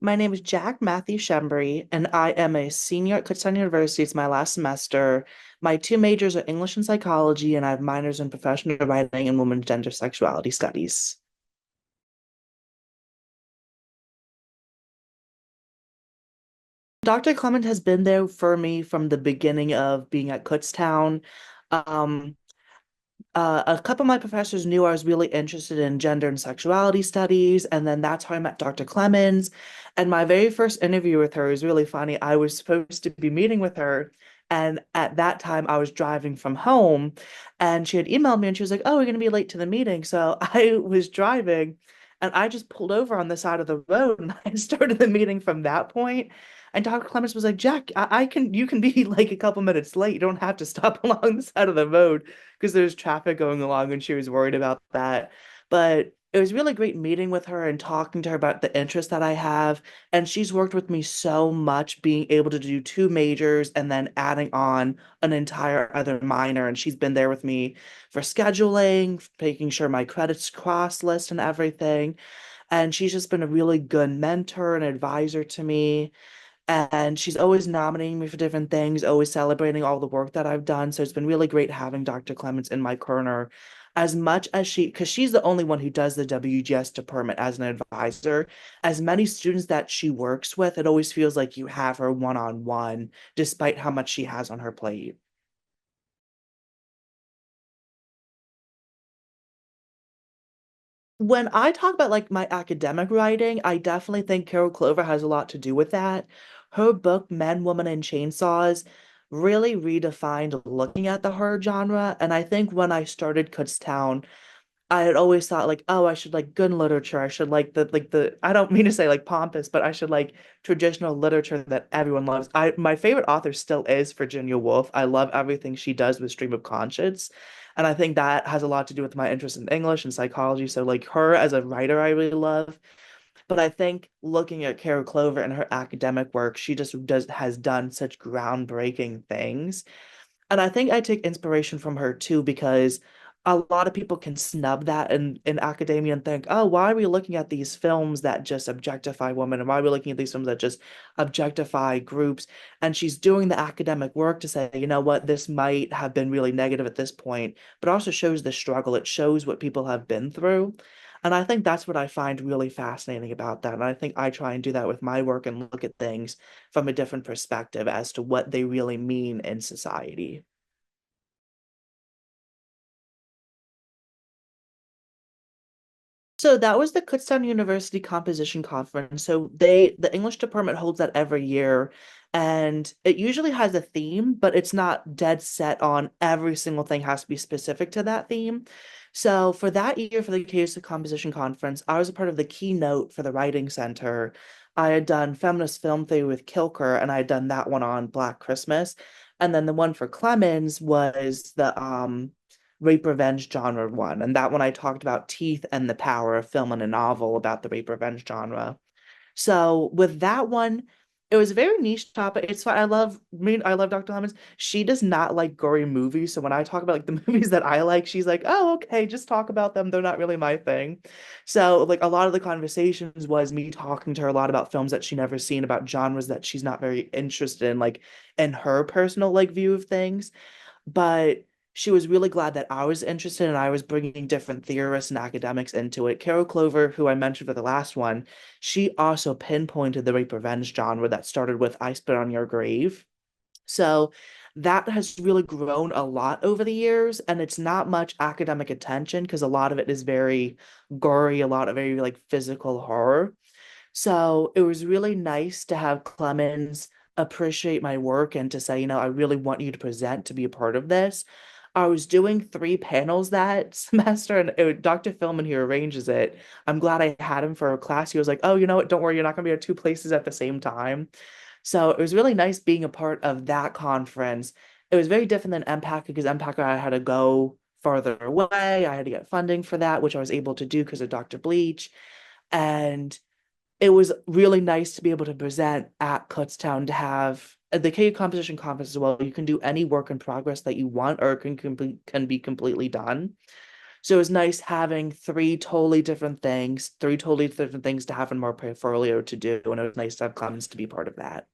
My name is Jack Schembri, and I am a senior at Kutztown University. It's my last semester. My two majors are English and psychology, and I have minors in professional writing and women's gender sexuality studies. Dr. Clement has been there for me from the beginning of being at Kutztown. Um, a couple of my professors knew I was really interested in gender and sexuality studies, and then that's how I met Dr. Clemens. And my very first interview with her was really funny. I was supposed to be meeting with her, and at that time I was driving from home, and she had emailed me and she was like, "Oh, we're gonna be late to the meeting." So I was driving, and I just pulled over on the side of the road, and I started the meeting from that point. And Dr. Clemens was like, "Jack, you can be like a couple minutes late. You don't have to stop along the side of the road because there's traffic going along and she was worried about that. But it was really great meeting with her and talking to her about the interest that I have. And she's worked with me so much, being able to do two majors and then adding on an entire other minor. And she's been there with me for scheduling, making sure my credits cross list and everything. And she's just been a really good mentor and advisor to me. And she's always nominating me for different things, always celebrating all the work that I've done. So it's been really great having Dr. Clements in my corner as much as because she's the only one who does the WGS department as an advisor. As many students that she works with, it always feels like you have her one-on-one, despite how much she has on her plate. When I talk about like my academic writing, I definitely think Carol Clover has a lot to do with that. Her book, Men, Woman, and Chainsaws, really redefined looking at the horror genre. And I think when I started Kutztown, I had always thought like, oh, I should like good literature. I should like the I don't mean to say like pompous, but I should like traditional literature that everyone loves. I my favorite author still is Virginia Woolf. I love everything she does with Stream of Conscience. And I think that has a lot to do with my interest in English and psychology. So like her as a writer, I really love. But I think looking at Carol Clover and her academic work, she just does has done such groundbreaking things. And I think I take inspiration from her too, because a lot of people can snub that in academia and think, oh, why are we looking at these films that just objectify women? And why are we looking at these films that just objectify groups? And she's doing the academic work to say, you know what, this might have been really negative at this point, but also shows the struggle. It shows what people have been through. And I think that's what I find really fascinating about that. And I think I try and do that with my work and look at things from a different perspective as to what they really mean in society. So that was the Kutztown University Composition Conference. So the English department holds that every year, and it usually has a theme, but it's not dead set on every single thing has to be specific to that theme. So for that year, for the Case of Composition Conference, I was a part of the keynote for the Writing Center. I had done feminist film theory with Kilker, and I had done that one on Black Christmas. And then the one for Clemens was the rape revenge genre one. And that one I talked about teeth and the power of film and a novel about the rape revenge genre. So with that one, it was a very niche topic. It's fine. I love Dr. Lemons. She does not like gory movies. So when I talk about like the movies that I like, she's like, oh, okay, just talk about them. They're not really my thing. So like a lot of the conversations was me talking to her a lot about films that she never seen, about genres that she's not very interested in, like in her personal like view of things. But she was really glad that I was interested and I was bringing different theorists and academics into it. Carol Clover, who I mentioned for the last one, she also pinpointed the rape revenge genre that started with I Spit on Your Grave. So that has really grown a lot over the years, and it's not much academic attention because a lot of it is very gory, a lot of very like physical horror. So it was really nice to have Clemens appreciate my work and to say, you know, I really want you to present to be a part of this. I was doing three panels that semester, and Dr. Philman, who arranges it, I'm glad I had him for a class. He was like, oh, you know what? Don't worry, you're not going to be at two places at the same time. So it was really nice being a part of that conference. It was very different than MPAC because MPAC I had to go farther away. I had to get funding for that, which I was able to do because of Dr. Bleach. And it was really nice to be able to present at Kutztown to have the KU Composition Conference as well. You can do any work in progress that you want, or it can be completely done. So it was nice having three totally different things to have in my portfolio to do. And it was nice to have Clemens to be part of that.